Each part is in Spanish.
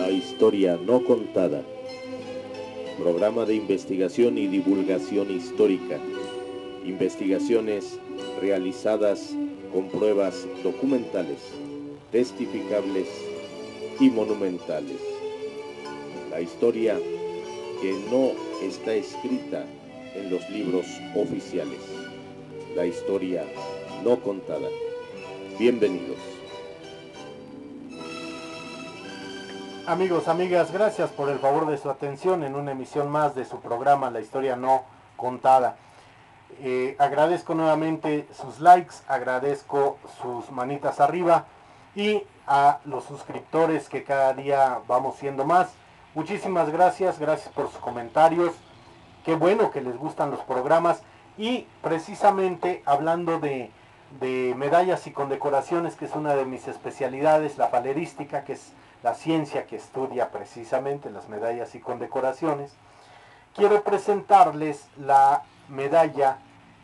La historia no contada. Programa de investigación y divulgación histórica. Investigaciones realizadas con pruebas documentales, testificables y monumentales. La historia que no está escrita en los libros oficiales. La historia no contada. Bienvenidos. Amigos, amigas, gracias por el favor de su atención en una emisión más de su programa La Historia No Contada. Agradezco nuevamente sus likes, agradezco sus manitas arriba y a los suscriptores que cada día vamos siendo más. Muchísimas gracias por sus comentarios. Qué bueno que les gustan los programas y precisamente hablando de medallas y condecoraciones, que es una de mis especialidades, la falerística, que es la ciencia que estudia precisamente las medallas y condecoraciones, quiero presentarles la medalla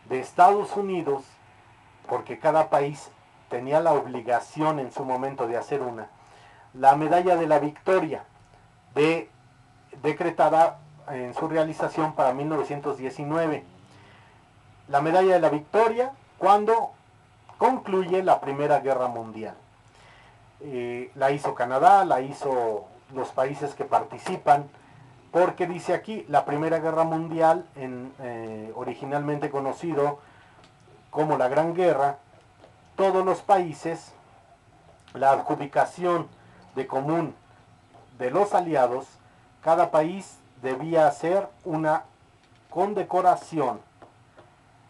de Estados Unidos, porque cada país tenía la obligación en su momento de hacer una, la medalla de la victoria, decretada en su realización para 1919. La medalla de la victoria cuando concluye la Primera Guerra Mundial. La hizo Canadá, la hizo los países que participan, porque dice aquí, la Primera Guerra Mundial, originalmente conocido como la Gran Guerra, todos los países, la adjudicación de común de los aliados, cada país debía hacer una condecoración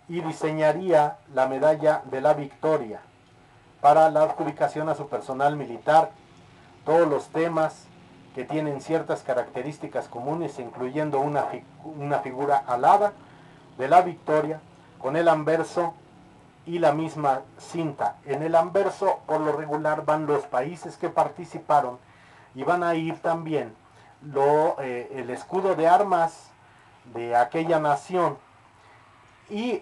y diseñaría la medalla de la victoria para la adjudicación a su personal militar, todos los temas que tienen ciertas características comunes, incluyendo una figura alada de la victoria, con el anverso y la misma cinta. En el anverso, por lo regular, van los países que participaron y van a ir también el escudo de armas de aquella nación, y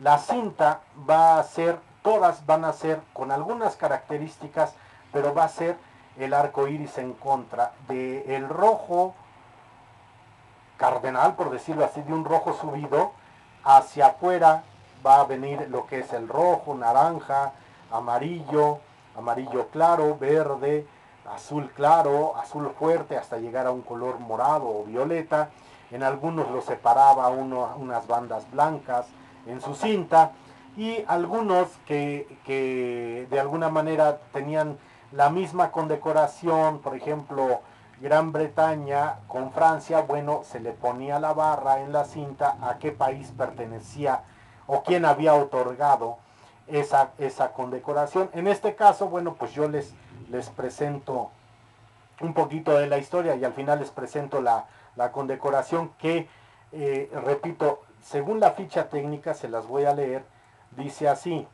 la cinta va a ser, todas van a ser con algunas características, pero va a ser el arco iris en contra del rojo cardenal, por decirlo así, de un rojo subido hacia afuera. Va a venir lo que es el rojo, naranja, amarillo, amarillo claro, verde, azul claro, azul fuerte, hasta llegar a un color morado o violeta. En algunos lo separaba unas bandas blancas en su cinta, y algunos que de alguna manera tenían la misma condecoración, por ejemplo, Gran Bretaña con Francia, bueno, se le ponía la barra en la cinta a qué país pertenecía o quién había otorgado esa condecoración. En este caso, bueno, pues yo les presento un poquito de la historia y al final les presento la condecoración que, repito, según la ficha técnica, se las voy a leer, dice así: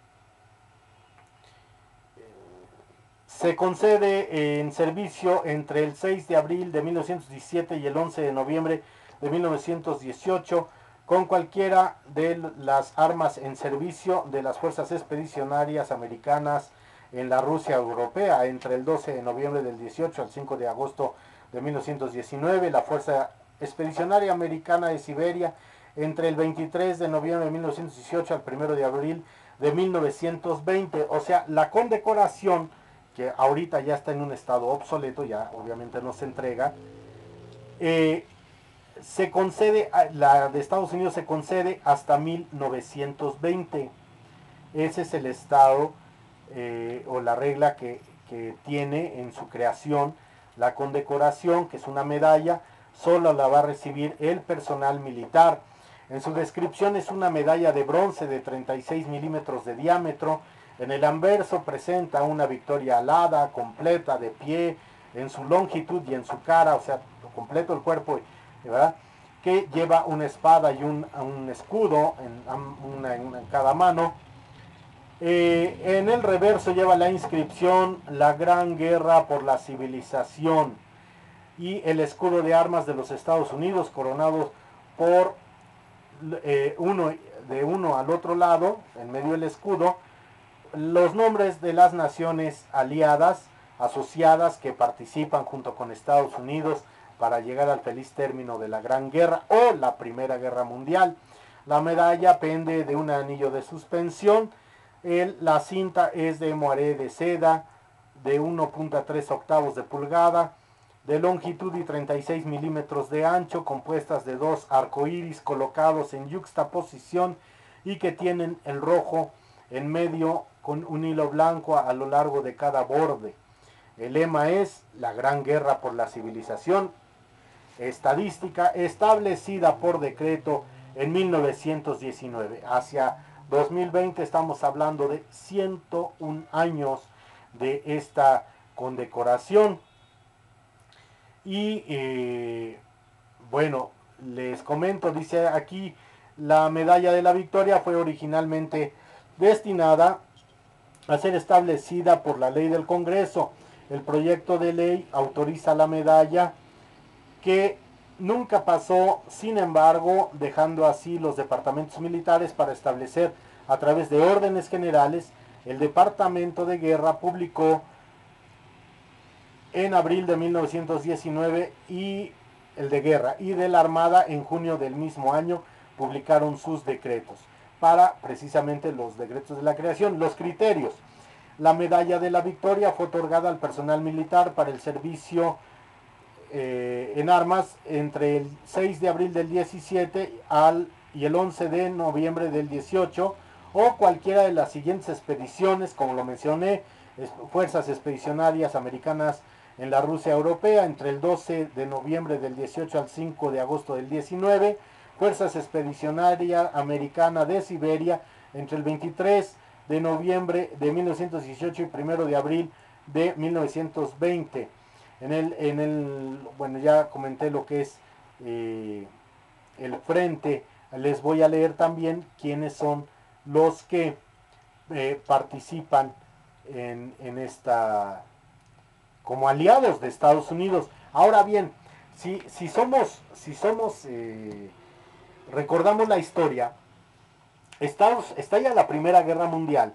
se concede en servicio entre el 6 de abril de 1917 y el 11 de noviembre de 1918 con cualquiera de las armas en servicio de las fuerzas expedicionarias americanas en la Rusia europea entre el 12 de noviembre del 18 al 5 de agosto de 1919, la Fuerza Expedicionaria Americana de Siberia entre el 23 de noviembre de 1918 al 1 de abril de 1920. O sea, la condecoración, que ahorita ya está en un estado obsoleto, ya obviamente no se entrega, se concede, la de Estados Unidos se concede hasta 1920. Ese es el estado o la regla que tiene en su creación la condecoración, que es una medalla. Solo la va a recibir el personal militar. En su descripción es una medalla de bronce de 36 milímetros de diámetro. En el anverso presenta una victoria alada, completa, de pie, en su longitud y en su cara, o sea, completo el cuerpo, ¿verdad?, que lleva una espada y un escudo en cada mano. En el reverso lleva la inscripción La Gran Guerra por la Civilización y el escudo de armas de los Estados Unidos, coronados por uno al otro lado, en medio del escudo, los nombres de las naciones aliadas, asociadas que participan junto con Estados Unidos para llegar al feliz término de la Gran Guerra o la Primera Guerra Mundial. La medalla pende de un anillo de suspensión. La cinta es de moaré de seda de 1.3 octavos de pulgada, de longitud y 36 milímetros de ancho, compuestas de dos arcoíris colocados en yuxtaposición y que tienen el rojo en medio con un hilo blanco a lo largo de cada borde. El lema es la Gran Guerra por la Civilización. Estadística establecida por decreto en 1919. Hacia 2020 estamos hablando de 101 años de esta condecoración. Y bueno, les comento, dice aquí, la medalla de la victoria fue originalmente destinada a ser establecida por la ley del Congreso. El proyecto de ley autoriza la medalla, que nunca pasó, sin embargo, dejando así los departamentos militares para establecer a través de órdenes generales. El Departamento de Guerra publicó en abril de 1919 y el de Guerra y de la Armada en junio del mismo año publicaron sus decretos para precisamente los decretos de la creación. Los criterios: la medalla de la victoria fue otorgada al personal militar para el servicio en armas entre el 6 de abril del 17 y el 11 de noviembre del 18, o cualquiera de las siguientes expediciones, como lo mencioné: fuerzas expedicionarias americanas en la Rusia europea entre el 12 de noviembre del 18 al 5 de agosto del 19, fuerzas expedicionarias americana de Siberia entre el 23 de noviembre de 1918 y 1 de abril de 1920. Bueno, ya comenté lo que es el frente. Les voy a leer también quiénes son los que participan en esta, como aliados de Estados Unidos. Ahora bien, si recordamos la historia, estalla la Primera Guerra Mundial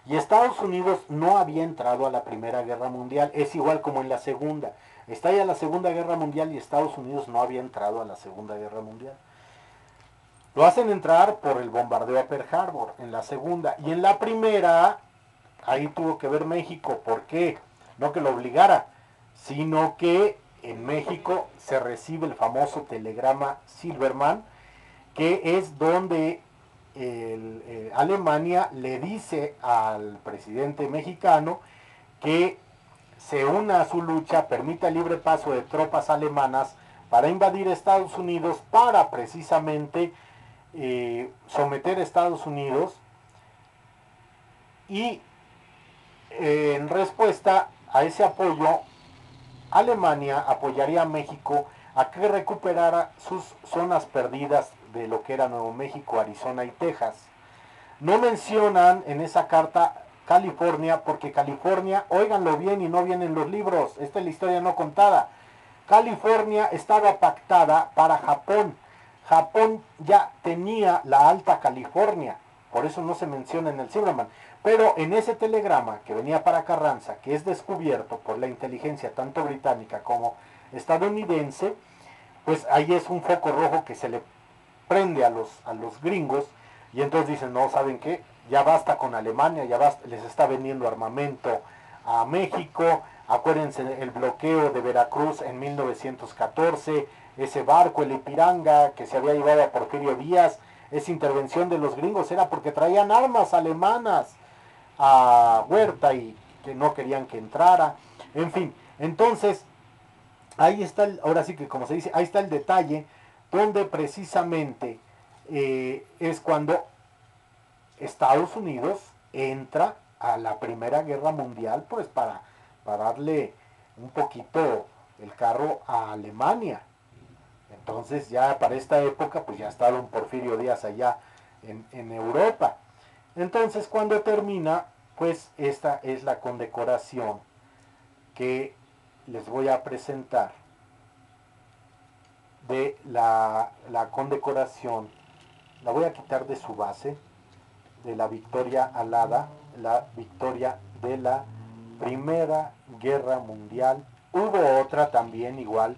y Estados Unidos no había entrado a la Primera Guerra Mundial. Es igual como en la Segunda. Estalla la Segunda Guerra Mundial y Estados Unidos no había entrado a la Segunda Guerra Mundial. Lo hacen entrar por el bombardeo a Pearl Harbor en la Segunda. Y en la Primera, ahí tuvo que ver México. ¿Por qué? No que lo obligara, sino que en México se recibe el famoso telegrama Silverman, que es donde Alemania le dice al presidente mexicano que se una a su lucha, permita el libre paso de tropas alemanas para invadir Estados Unidos, para precisamente someter a Estados Unidos, y en respuesta a ese apoyo, Alemania apoyaría a México a que recuperara sus zonas perdidas de lo que era Nuevo México, Arizona y Texas. No mencionan en esa carta California, porque California, óiganlo bien y no vienen los libros, esta es la historia no contada. California estaba pactada para Japón. Japón ya tenía la Alta California, por eso no se menciona en el Silverman. Pero en ese telegrama que venía para Carranza, que es descubierto por la inteligencia tanto británica como estadounidense, pues ahí es un foco rojo que se le prende a los gringos, y entonces dicen, no, ¿saben qué? Ya basta con Alemania, ya basta, les está vendiendo armamento a México. Acuérdense el bloqueo de Veracruz en 1914, ese barco, el Ipiranga, que se había llevado a Porfirio Díaz. Esa intervención de los gringos era porque traían armas alemanas a Huerta y que no querían que entrara. En fin, entonces ahí está, ahora sí que como se dice, ahí está el detalle, donde precisamente es cuando Estados Unidos entra a la Primera Guerra Mundial, pues para darle un poquito el carro a Alemania. Entonces ya para esta época pues ya estaba un Porfirio Díaz allá en Europa. Entonces cuando termina, pues esta es la condecoración que les voy a presentar, de la condecoración. La voy a quitar de su base, de la victoria alada, la victoria de la Primera Guerra Mundial. Hubo otra también igual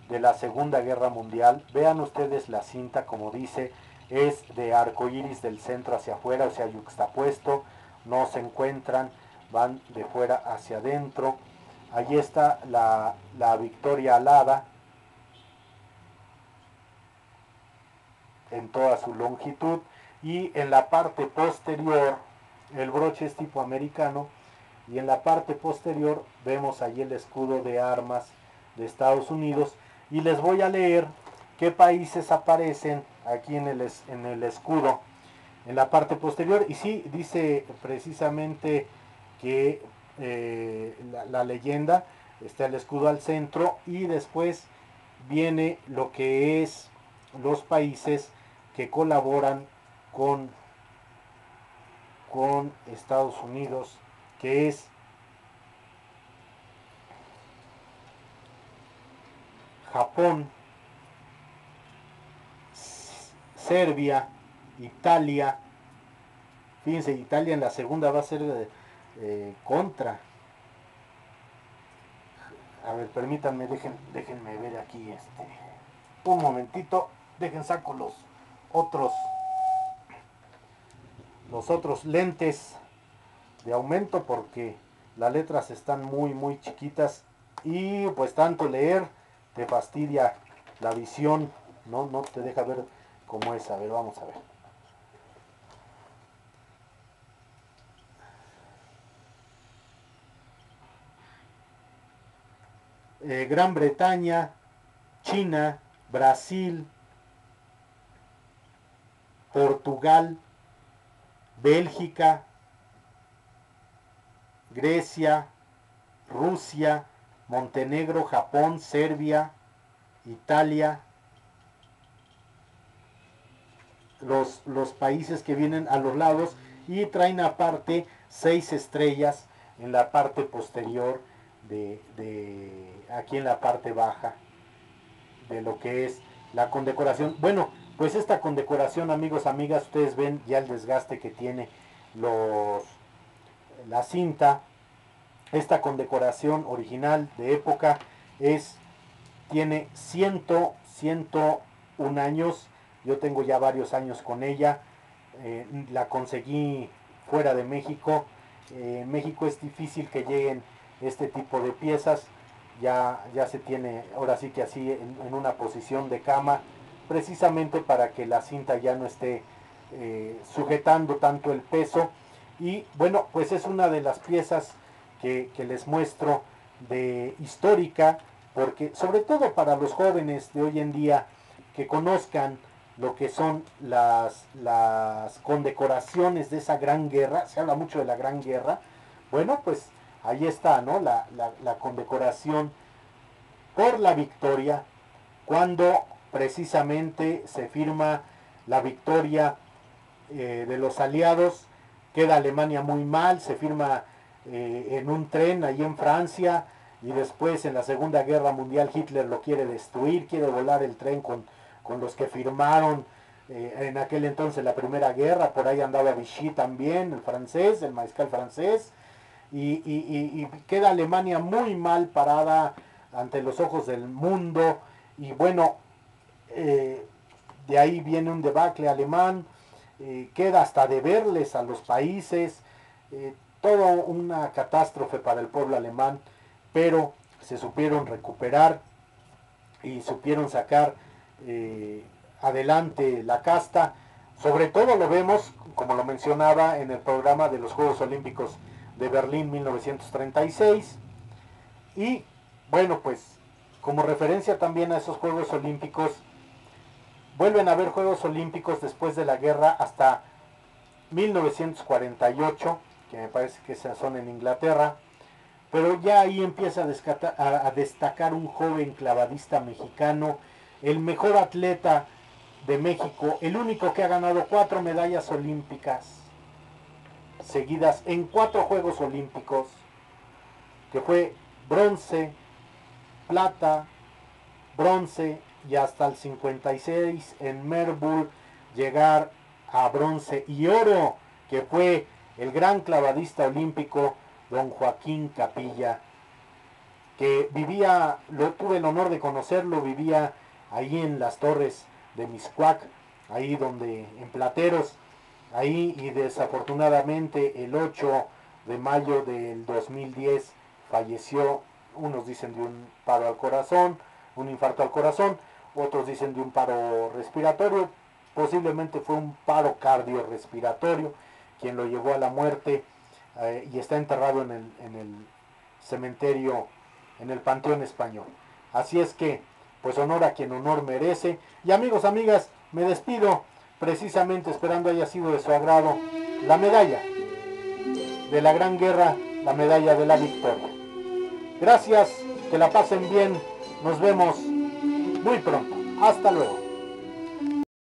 de la Segunda Guerra Mundial. Vean ustedes la cinta, como dice, es de arco iris del centro hacia afuera, o sea, yuxtapuesto, no se encuentran, van de fuera hacia adentro. Allí está la Victoria alada en toda su longitud, y en la parte posterior el broche es tipo americano, y en la parte posterior vemos allí el escudo de armas de Estados Unidos, y les voy a leer qué países aparecen aquí en el escudo en la parte posterior. Y sí, dice precisamente que la leyenda está el escudo al centro, y después viene lo que es los países que colaboran con Estados Unidos, que es Japón, Serbia, Italia. Fíjense, Italia en la segunda va a ser contra. A ver, permítanme, déjenme ver aquí un momentito. Dejen saco otros los otros lentes de aumento, porque las letras están muy chiquitas, y pues tanto leer te fastidia la visión, no te deja ver como es. A ver, vamos a ver. Gran Bretaña, China, Brasil, Portugal, Bélgica, Grecia, Rusia, Montenegro, Japón, Serbia, Italia, los países que vienen a los lados, y traen aparte 6 estrellas en la parte posterior aquí en la parte baja de lo que es la condecoración. Bueno, pues esta condecoración, amigos, amigas, ustedes ven ya el desgaste que tiene la cinta. Esta condecoración original de época tiene 101 años. Yo tengo ya varios años con ella. La conseguí fuera de México. En México es difícil que lleguen este tipo de piezas. Ya se tiene, ahora sí que así, en una posición de cama, precisamente para que la cinta ya no esté sujetando tanto el peso. Y bueno, pues es una de las piezas que les muestro de histórica, porque sobre todo para los jóvenes de hoy en día, que conozcan lo que son las condecoraciones de esa gran guerra. Se habla mucho de la Gran Guerra. Bueno, pues ahí está, ¿no? La condecoración por la victoria, cuando precisamente se firma la victoria de los aliados. Queda Alemania muy mal, se firma en un tren ahí en Francia, y después en la Segunda Guerra Mundial Hitler lo quiere destruir, quiere volar el tren con los que firmaron en aquel entonces la Primera Guerra. Por ahí andaba Vichy también, el francés, el mariscal francés, y queda Alemania muy mal parada ante los ojos del mundo. Y bueno, de ahí viene un debacle alemán, queda hasta de verles a los países, toda una catástrofe para el pueblo alemán, pero se supieron recuperar y supieron sacar adelante la casta. Sobre todo lo vemos, como lo mencionaba, en el programa de los Juegos Olímpicos de Berlín 1936. Y bueno, pues como referencia también a esos Juegos Olímpicos, vuelven a haber Juegos Olímpicos después de la guerra hasta 1948, que me parece que esas son en Inglaterra. Pero ya ahí empieza a destacar un joven clavadista mexicano, el mejor atleta de México, el único que ha ganado 4 medallas olímpicas seguidas en 4 Juegos Olímpicos, que fue bronce, plata, bronce, y hasta el 56 en Melbourne llegar a bronce y oro, que fue el gran clavadista olímpico don Joaquín Capilla, que tuve el honor de conocerlo, vivía ahí en las torres de Mixcoac, ahí en Plateros, ahí, y desafortunadamente el 8 de mayo del 2010 falleció, unos dicen de un paro al corazón, un infarto al corazón, otros dicen de un paro respiratorio, posiblemente fue un paro cardiorrespiratorio quien lo llevó a la muerte, y está enterrado en el cementerio, en el Panteón Español. Así es que, pues honor a quien honor merece. Y amigos, amigas, me despido precisamente esperando haya sido de su agrado la medalla de la Gran Guerra, la medalla de la victoria. Gracias, que la pasen bien, nos vemos muy pronto. Hasta luego.